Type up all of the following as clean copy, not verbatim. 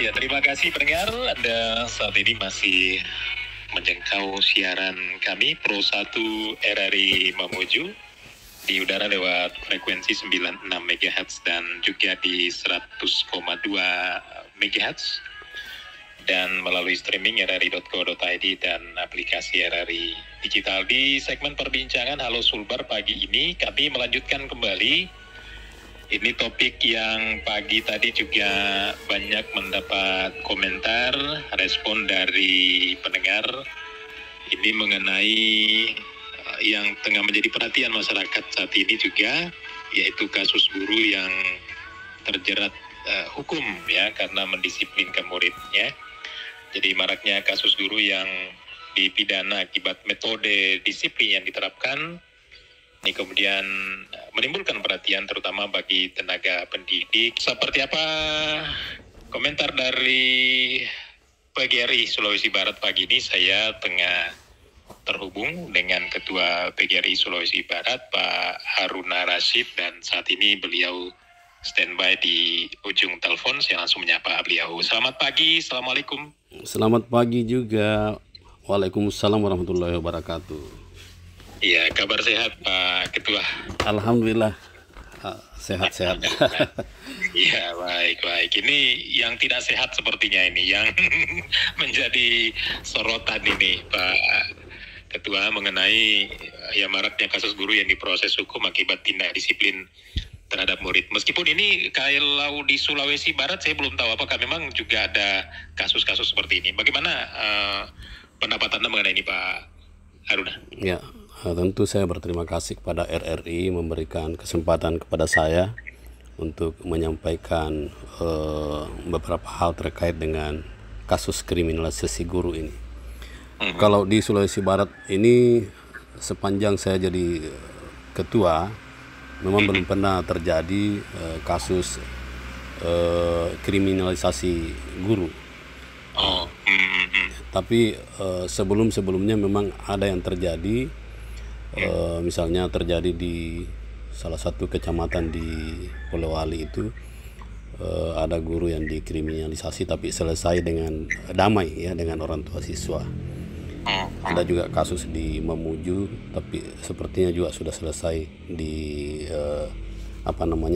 Ya, terima kasih pendengar. Anda saat ini masih menjangkau siaran kami Pro 1 RRI Mamuju di udara lewat frekuensi 96 MHz dan juga di 100,2 MHz dan melalui streaming rri.co.id dan aplikasi RRI Digital. Di segmen perbincangan Halo Sulbar pagi ini kami melanjutkan kembali. Ini topik yang pagi tadi juga banyak mendapat komentar, respon dari pendengar. Ini mengenai yang tengah menjadi perhatian masyarakat saat ini juga, yaitu kasus guru yang terjerat hukum ya karena mendisiplinkan muridnya. Jadi maraknya kasus guru yang dipidana akibat metode disiplin yang diterapkan. Ini kemudian menimbulkan perhatian terutama bagi tenaga pendidik. Seperti apa komentar dari PGRI Sulawesi Barat pagi ini? Saya tengah terhubung dengan Ketua PGRI Sulawesi Barat, Pak Haruna Rashid, dan saat ini beliau standby di ujung telepon. Saya langsung menyapa beliau. Selamat pagi, Assalamualaikum. Selamat pagi juga. Waalaikumsalam warahmatullahi wabarakatuh. Iya, kabar sehat Pak Ketua? Alhamdulillah sehat-sehat. Iya, baik. Ini yang tidak sehat sepertinya ini yang menjadi sorotan ini Pak Ketua mengenai ya maraknya kasus guru yang diproses hukum akibat tindak disiplin terhadap murid. Meskipun ini kalau di Sulawesi Barat saya belum tahu apakah memang juga ada kasus-kasus seperti ini. Bagaimana pendapat Anda mengenai ini Pak Haruna? Ya, tentu saya berterima kasih kepada RRI memberikan kesempatan kepada saya untuk menyampaikan beberapa hal terkait dengan kasus kriminalisasi guru ini. Kalau di Sulawesi Barat ini sepanjang saya jadi ketua memang belum pernah terjadi kasus kriminalisasi guru. Tapi sebelumnya memang ada yang terjadi. Misalnya terjadi di salah satu kecamatan di Polewali itu ada guru yang dikriminalisasi tapi selesai dengan damai ya dengan orang tua siswa. Ada juga kasus di Mamuju tapi sepertinya juga sudah selesai di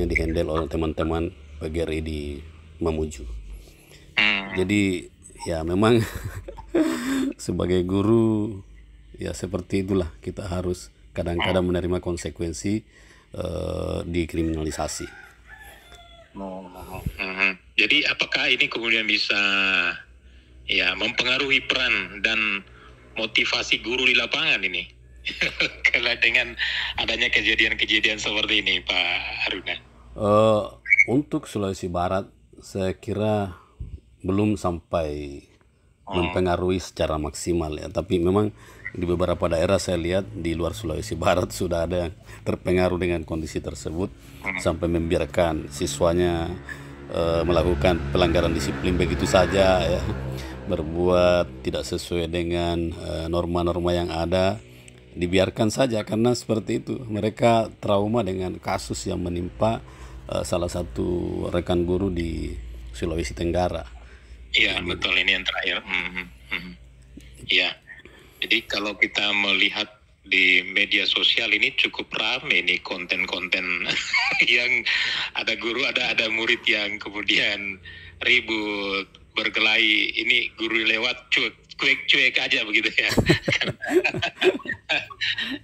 dihandle oleh teman-teman PGRI di Mamuju. Jadi ya memang sebagai guru ya seperti itulah kita harus kadang-kadang menerima konsekuensi dikriminalisasi. Jadi apakah ini kemudian bisa ya mempengaruhi peran dan motivasi guru di lapangan ini? Kalau dengan adanya kejadian-kejadian seperti ini Pak Haruna. Untuk Sulawesi Barat saya kira belum sampai mempengaruhi secara maksimal ya, tapi memang di beberapa daerah saya lihat di luar Sulawesi Barat sudah ada yang terpengaruh dengan kondisi tersebut sampai membiarkan siswanya melakukan pelanggaran disiplin begitu saja ya, berbuat tidak sesuai dengan norma-norma yang ada, dibiarkan saja karena seperti itu mereka trauma dengan kasus yang menimpa salah satu rekan guru di Sulawesi Tenggara. Iya betul, ini yang terakhir. Iya. Jadi kalau kita melihat di media sosial ini cukup ramai nih konten-konten yang ada guru, ada murid yang kemudian ribut, berkelahi. Ini guru lewat cuek aja begitu ya.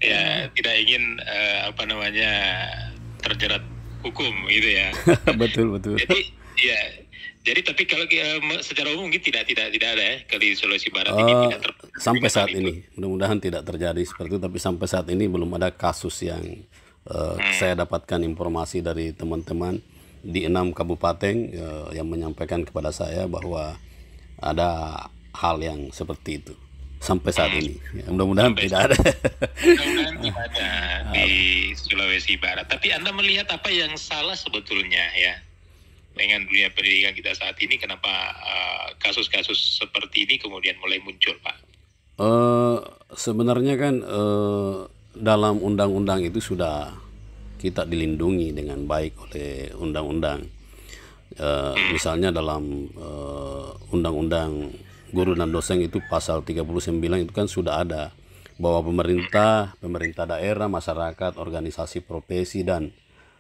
Ya tidak ingin terjerat hukum gitu ya. Betul. Jadi tapi kalau secara umum mungkin tidak ada ya kalau di Sulawesi Barat ini tidak sampai saat ini mudah-mudahan tidak terjadi seperti itu, tapi sampai saat ini belum ada kasus yang saya dapatkan informasi dari teman-teman di 6 kabupaten yang menyampaikan kepada saya bahwa ada hal yang seperti itu sampai saat ini. Ya, mudah-mudahan tidak ada. Mudah-mudahan tidak ada di Sulawesi Barat. Tapi Anda melihat apa yang salah sebetulnya ya dengan dunia pendidikan kita saat ini, kenapa kasus-kasus seperti ini kemudian mulai muncul, Pak? Sebenarnya kan dalam undang-undang itu sudah kita dilindungi dengan baik oleh undang-undang. Misalnya dalam Undang-Undang Guru dan Dosen itu pasal 39 itu kan sudah ada bahwa pemerintah daerah, masyarakat, organisasi profesi dan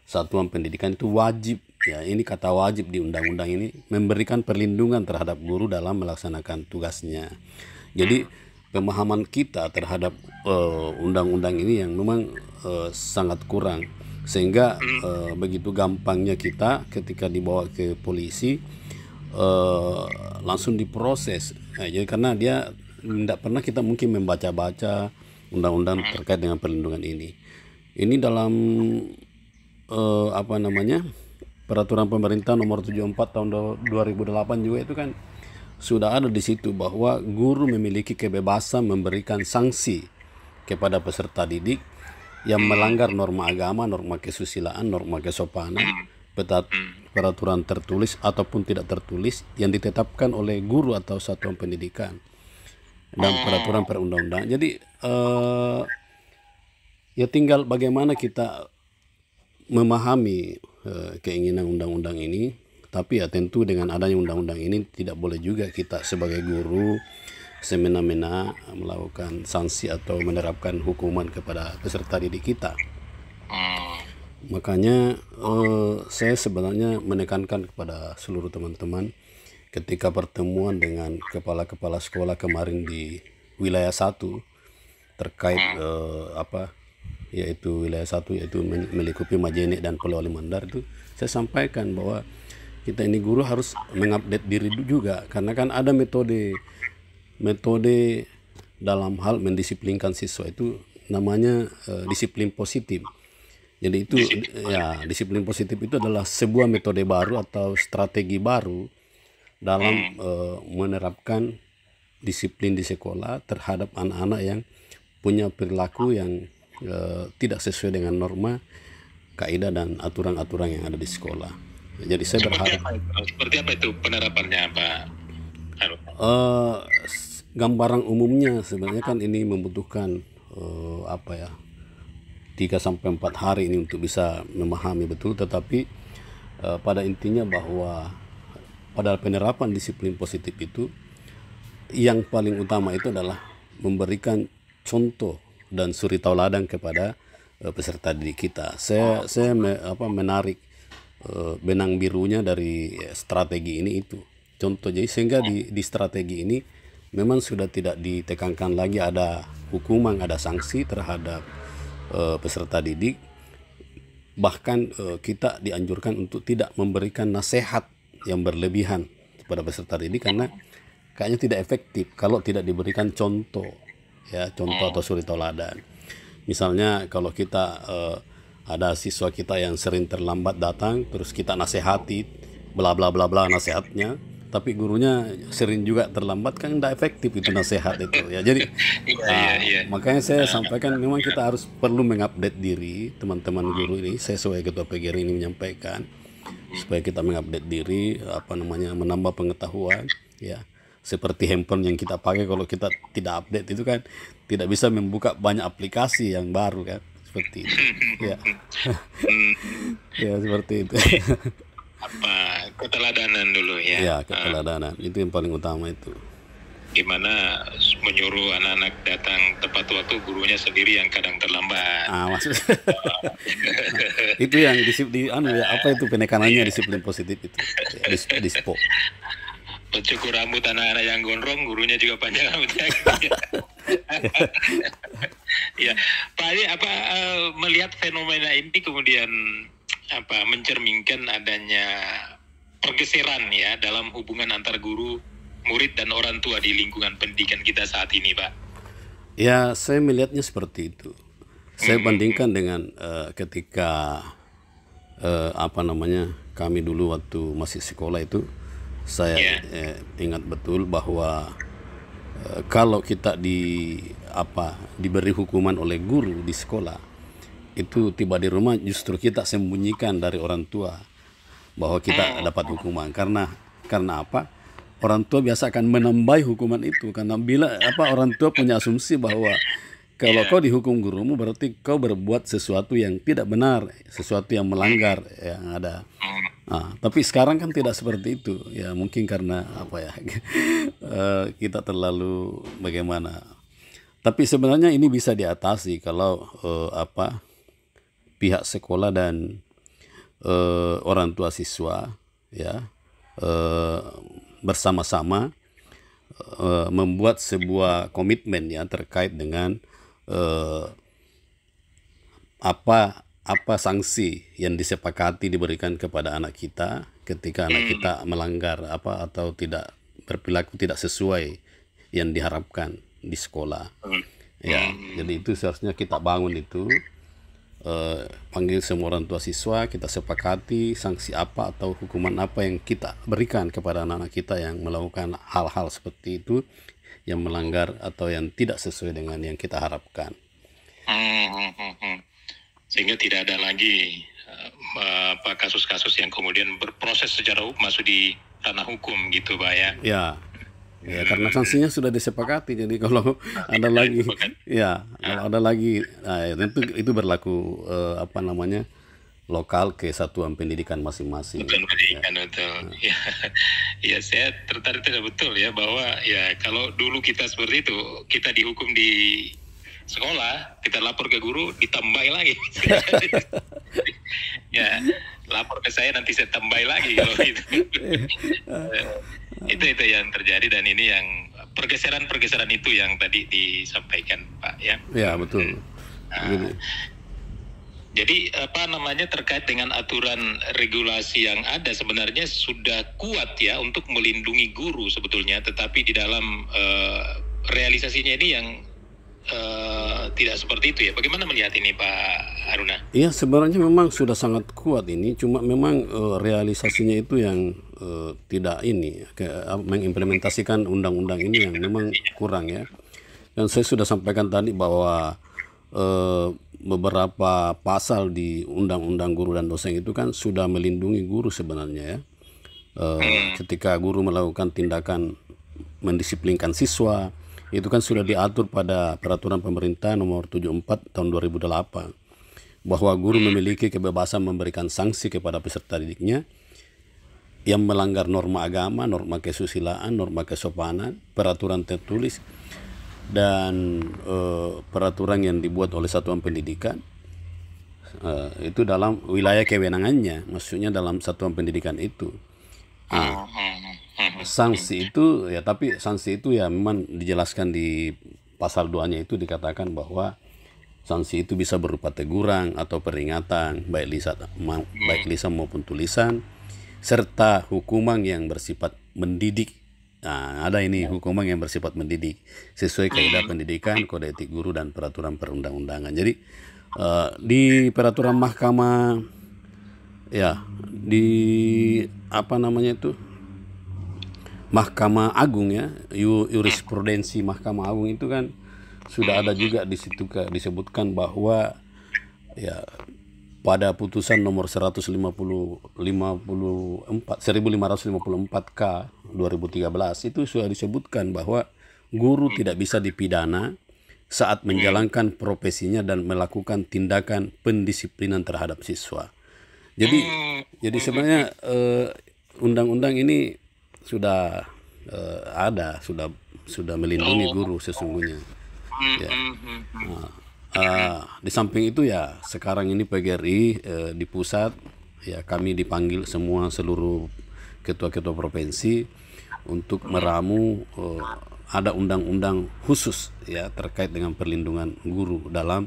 satuan pendidikan itu wajib, ya ini kata wajib di undang-undang ini, memberikan perlindungan terhadap guru dalam melaksanakan tugasnya. Jadi pemahaman kita terhadap undang-undang ini yang memang sangat kurang, sehingga begitu gampangnya kita ketika dibawa ke polisi langsung diproses. Jadi karena dia tidak pernah kita mungkin membaca-baca undang-undang terkait dengan perlindungan ini. Ini dalam peraturan pemerintah nomor 74 tahun 2008 juga itu kan sudah ada di situ bahwa guru memiliki kebebasan memberikan sanksi kepada peserta didik yang melanggar norma agama, norma kesusilaan, norma kesopanan, peraturan tertulis ataupun tidak tertulis yang ditetapkan oleh guru atau satuan pendidikan dan peraturan perundang-undangan. Jadi ya tinggal bagaimana kita memahami keinginan undang-undang ini, tapi ya tentu dengan adanya undang-undang ini tidak boleh juga kita sebagai guru semena-mena melakukan sanksi atau menerapkan hukuman kepada peserta didik kita. Makanya saya sebenarnya menekankan kepada seluruh teman-teman ketika pertemuan dengan kepala-kepala sekolah kemarin di wilayah 1 terkait yaitu wilayah 1 yaitu melikupi Majene dan Pulau Limandar, itu saya sampaikan bahwa kita ini guru harus mengupdate diri juga, karena kan ada metode dalam hal mendisiplinkan siswa itu namanya disiplin positif. Jadi itu ya, disiplin positif itu adalah sebuah metode baru atau strategi baru dalam menerapkan disiplin di sekolah terhadap anak-anak yang punya perilaku yang tidak sesuai dengan norma, kaidah dan aturan-aturan yang ada di sekolah. Jadi saya berharap. Seperti apa itu penerapannya, Pak? Gambaran umumnya sebenarnya kan ini membutuhkan 3-4 hari ini untuk bisa memahami betul, tetapi pada intinya bahwa pada penerapan disiplin positif itu yang paling utama itu adalah memberikan contoh dan suri tauladan kepada peserta didik kita. Saya menarik benang birunya dari strategi ini itu contoh. Jadi sehingga di strategi ini memang sudah tidak ditekankan lagi ada hukuman, ada sanksi terhadap peserta didik. Bahkan kita dianjurkan untuk tidak memberikan nasihat yang berlebihan kepada peserta didik, karena kayaknya tidak efektif kalau tidak diberikan contoh, ya contoh atau suri tauladan. Misalnya kalau kita ada siswa kita yang sering terlambat datang, terus kita nasihati bla bla bla bla nasihatnya, tapi gurunya sering juga terlambat, kan tidak efektif itu nasihat itu ya. Jadi makanya saya sampaikan memang kita harus perlu mengupdate diri teman-teman guru ini. Saya sebagai ketua PGRI ini menyampaikan supaya kita mengupdate diri, menambah pengetahuan ya. Seperti handphone yang kita pakai, kalau kita tidak update itu kan tidak bisa membuka banyak aplikasi yang baru kan, seperti itu ya. Ya seperti itu. Apa keteladanan dulu ya? Ya, keteladanan itu yang paling utama itu. Gimana menyuruh anak-anak datang tepat waktu, gurunya sendiri yang kadang terlambat. Maksudnya itu yang apa itu penekanannya disiplin positif itu, dispo. Cukur rambut anak-anak yang gondrong, gurunya juga panjang rambutnya. Ya, Pak Ali, melihat fenomena ini kemudian mencerminkan adanya pergeseran ya dalam hubungan antar guru, murid dan orang tua di lingkungan pendidikan kita saat ini, Pak? Ya, saya melihatnya seperti itu. Saya bandingkan dengan ketika kami dulu waktu masih sekolah itu, saya ingat betul bahwa kalau kita diberi hukuman oleh guru di sekolah, itu tiba di rumah justru kita sembunyikan dari orang tua bahwa kita dapat hukuman. Karena apa? Orang tua biasa akan menambahi hukuman itu, karena bila orang tua punya asumsi bahwa kalau kau dihukum gurumu berarti kau berbuat sesuatu yang tidak benar, sesuatu yang melanggar yang ada. Tapi sekarang kan tidak seperti itu. Ya mungkin karena apa ya, kita terlalu bagaimana. Tapi sebenarnya ini bisa diatasi kalau pihak sekolah dan orang tua siswa ya bersama-sama membuat sebuah komitmen ya terkait dengan apa sanksi yang disepakati diberikan kepada anak kita ketika anak kita melanggar atau tidak berperilaku tidak sesuai yang diharapkan di sekolah. Ya, jadi itu seharusnya kita bangun itu, panggil semua orang tua siswa, kita sepakati sanksi apa atau hukuman apa yang kita berikan kepada anak-anak kita yang melakukan hal-hal seperti itu, yang melanggar atau yang tidak sesuai dengan yang kita harapkan. Sehingga tidak ada lagi kasus-kasus yang kemudian berproses secara masuk di ranah hukum gitu Pak ya. Ya, karena sanksinya sudah disepakati. Jadi kalau ada lagi, kalau ada lagi, tentu itu berlaku lokal ke satuan pendidikan masing-masing. Satuan pendidikan betul. Ya, saya tertarik betul ya bahwa ya kalau dulu kita seperti itu, kita dihukum di sekolah, kita lapor ke guru, ditambahi lagi. Ya, lapor ke saya nanti saya tambahi lagi kalau itu. Itu yang terjadi, dan ini yang pergeseran itu yang tadi disampaikan Pak ya. Ya betul. Jadi terkait dengan aturan regulasi yang ada sebenarnya sudah kuat ya untuk melindungi guru sebetulnya, tetapi di dalam realisasinya ini yang tidak seperti itu ya. Bagaimana melihat ini Pak Haruna? Iya, sebenarnya memang sudah sangat kuat ini, cuma memang realisasinya itu yang tidak mengimplementasikan undang-undang ini yang memang kurang ya. Dan saya sudah sampaikan tadi bahwa beberapa pasal di Undang-Undang Guru dan Dosen itu kan sudah melindungi guru sebenarnya ya. Ketika guru melakukan tindakan mendisiplinkan siswa, itu kan sudah diatur pada Peraturan Pemerintah Nomor 74 Tahun 2008 bahwa guru memiliki kebebasan memberikan sanksi kepada peserta didiknya yang melanggar norma agama, norma kesusilaan, norma kesopanan, peraturan tertulis, dan peraturan yang dibuat oleh satuan pendidikan. Itu dalam wilayah kewenangannya, maksudnya dalam satuan pendidikan itu. Sanksi itu ya, tapi sanksi itu ya memang dijelaskan di pasal 2-nya itu dikatakan bahwa sanksi itu bisa berupa teguran atau peringatan baik lisan maupun tulisan, serta hukuman yang bersifat mendidik. Ada ini hukuman yang bersifat mendidik sesuai kaidah pendidikan, kode etik guru, dan peraturan perundang-undangan. Jadi di peraturan mahkamah ya, di Mahkamah Agung ya, jurisprudensi Mahkamah Agung itu kan sudah ada juga di situ disebutkan bahwa ya pada putusan nomor 1554K 2013 itu sudah disebutkan bahwa guru tidak bisa dipidana saat menjalankan profesinya dan melakukan tindakan pendisiplinan terhadap siswa. Jadi sebenarnya undang-undang ini sudah sudah melindungi guru sesungguhnya. Ya. Di samping itu ya sekarang ini PGRI di pusat ya, kami dipanggil semua seluruh ketua-ketua provinsi untuk meramu ada undang-undang khusus ya terkait dengan perlindungan guru dalam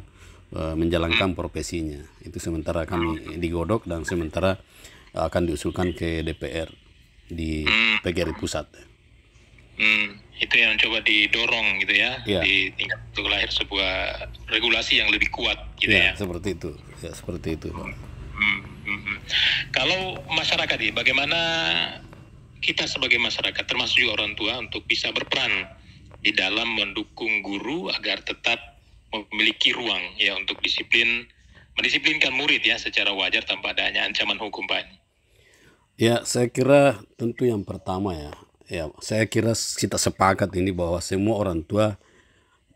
menjalankan profesinya. Itu sementara kami digodok dan sementara akan diusulkan ke DPR di PGRI pusat. Itu yang coba didorong gitu ya, di tingkat untuk lahir sebuah regulasi yang lebih kuat gitu ya. Seperti itu. Ya, seperti itu. Kalau masyarakat ini, bagaimana kita sebagai masyarakat, termasuk juga orang tua, untuk bisa berperan di dalam mendukung guru agar tetap memiliki ruang ya untuk mendisiplinkan murid ya secara wajar tanpa adanya ancaman hukum Pak? Ya, saya kira tentu yang pertama ya saya kira kita sepakat ini bahwa semua orang tua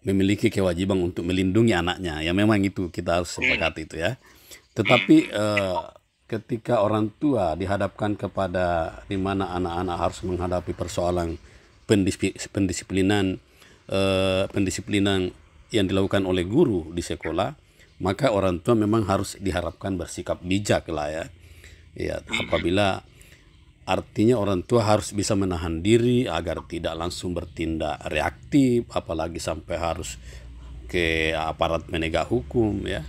memiliki kewajiban untuk melindungi anaknya. Ya memang itu kita harus sepakat itu ya. Tetapi ketika orang tua dihadapkan kepada di mana anak-anak harus menghadapi persoalan pendisiplinan pendisiplinan yang dilakukan oleh guru di sekolah, maka orang tua memang harus diharapkan bersikap bijak lah ya. Ya, apabila artinya orang tua harus bisa menahan diri agar tidak langsung bertindak reaktif, apalagi sampai harus ke aparat penegak hukum ya.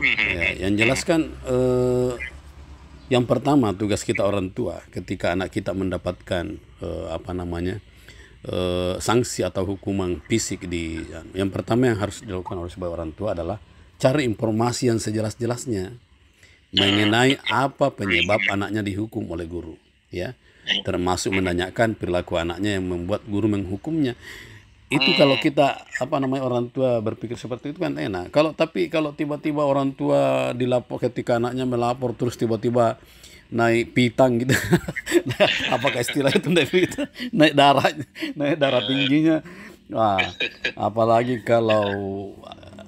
Ya, yang jelas kan yang pertama tugas kita orang tua ketika anak kita mendapatkan sanksi atau hukuman fisik yang pertama yang harus dilakukan oleh sebagai orang tua adalah cari informasi yang sejelas-jelasnya mengenai apa penyebab anaknya dihukum oleh guru ya, termasuk menanyakan perilaku anaknya yang membuat guru menghukumnya. Itu kalau kita orang tua berpikir seperti itu kan enak. Kalau tiba-tiba orang tua dilapor, ketika anaknya melapor terus tiba-tiba naik pitang gitu. Apakah istilah itu naik darah tingginya. Nah, apalagi kalau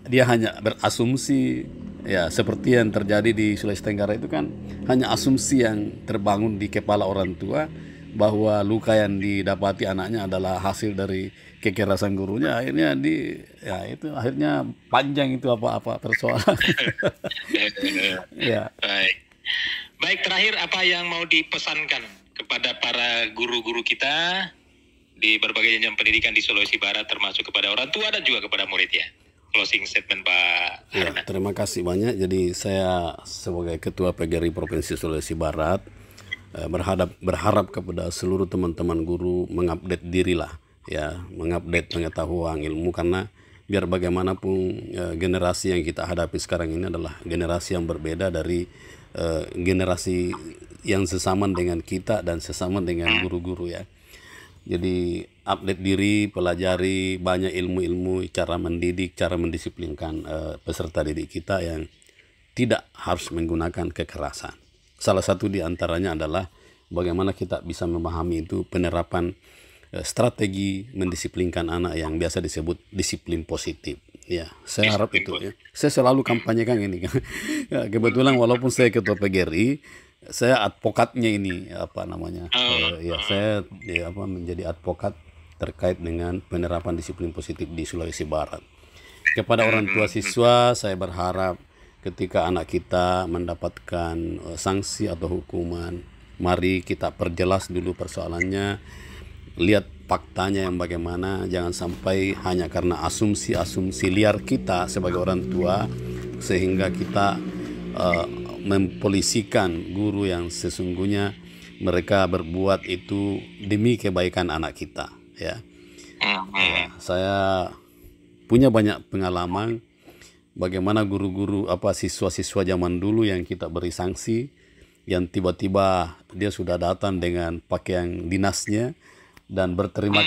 dia hanya berasumsi ya, seperti yang terjadi di Sulawesi Tenggara itu kan hanya asumsi yang terbangun di kepala orang tua bahwa luka yang didapati anaknya adalah hasil dari kekerasan gurunya. Akhirnya akhirnya panjang itu apa persoalan. Ya. Baik, terakhir apa yang mau dipesankan kepada para guru-guru kita di berbagai jenjang pendidikan di Sulawesi Barat, termasuk kepada orang tua dan juga kepada murid ya? Closing statement Pak Haruna. Ya, terima kasih banyak. Jadi saya sebagai Ketua PGRI Provinsi Sulawesi Barat berharap kepada seluruh teman-teman guru mengupdate diri lah ya, mengupdate pengetahuan ilmu, karena biar bagaimanapun generasi yang kita hadapi sekarang ini adalah generasi yang berbeda dari generasi yang sesaman dengan kita dan sesaman dengan guru-guru ya. Jadi update diri, pelajari banyak ilmu-ilmu, cara mendidik, cara mendisiplinkan peserta didik kita yang tidak harus menggunakan kekerasan. Salah satu di antaranya adalah bagaimana kita bisa memahami itu penerapan strategi mendisiplinkan anak yang biasa disebut disiplin positif. Ya, saya harap itu ya. Saya selalu kampanyekan ini. Ya, kebetulan walaupun saya Ketua PGRI, saya advokatnya ini saya menjadi advokat terkait dengan penerapan disiplin positif di Sulawesi Barat. Kepada orang tua siswa, saya berharap ketika anak kita mendapatkan sanksi atau hukuman, mari kita perjelas dulu persoalannya, lihat faktanya yang bagaimana, jangan sampai hanya karena asumsi-asumsi liar kita sebagai orang tua sehingga kita mempolisikan guru yang sesungguhnya mereka berbuat itu demi kebaikan anak kita ya. Saya punya banyak pengalaman bagaimana guru-guru siswa-siswa zaman dulu yang kita beri sanksi, yang tiba-tiba dia sudah datang dengan pakaian dinasnya dan berterima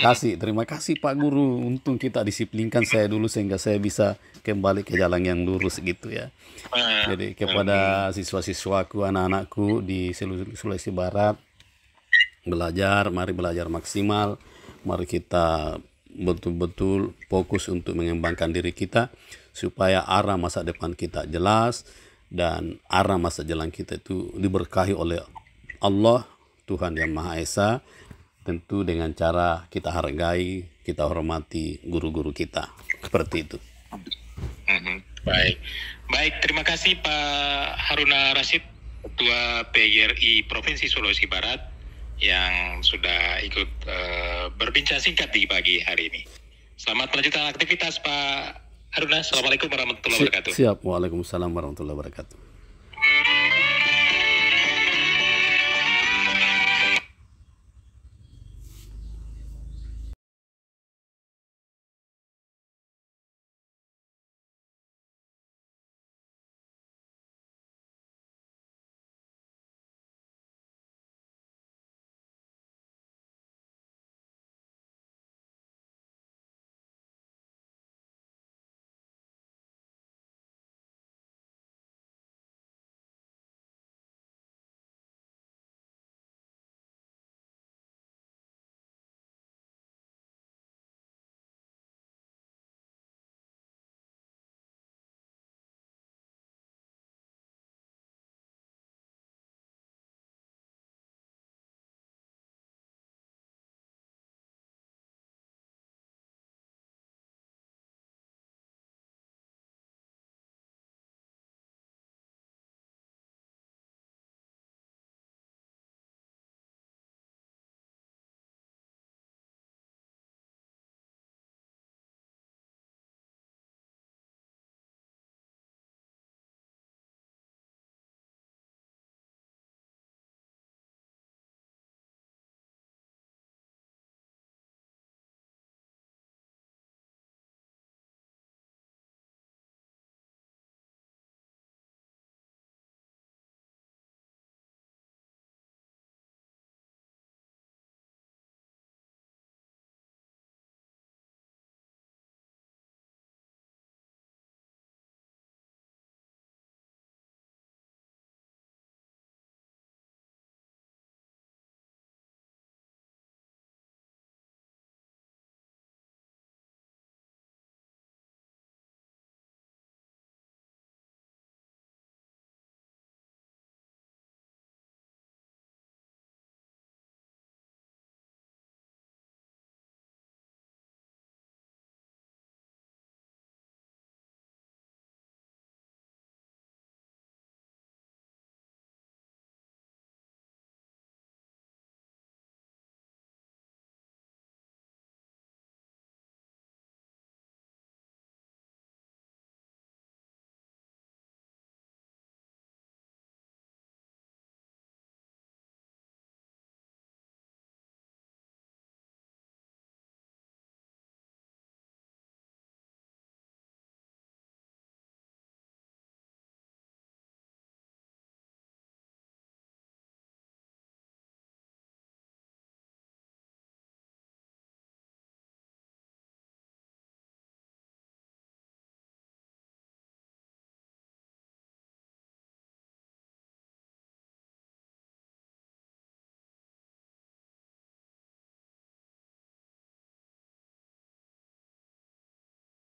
kasih Pak Guru, untung kita disiplinkan saya dulu sehingga saya bisa kembali ke jalan yang lurus gitu ya. Jadi kepada siswa-siswaku, anak-anakku di Sulawesi Barat, mari belajar maksimal, mari kita betul-betul fokus untuk mengembangkan diri kita supaya arah masa depan kita jelas dan arah masa jalan kita itu diberkahi oleh Allah Tuhan Yang Maha Esa, tentu dengan cara kita hargai, kita hormati guru-guru kita. Seperti itu. Baik, terima kasih Pak Haruna Rashid, Ketua PGRI Provinsi Sulawesi Barat yang sudah ikut berbincang singkat di pagi hari ini. Selamat melanjutkan aktivitas Pak Haruna. Assalamualaikum warahmatullahi wabarakatuh. Siap. Waalaikumsalam warahmatullahi wabarakatuh.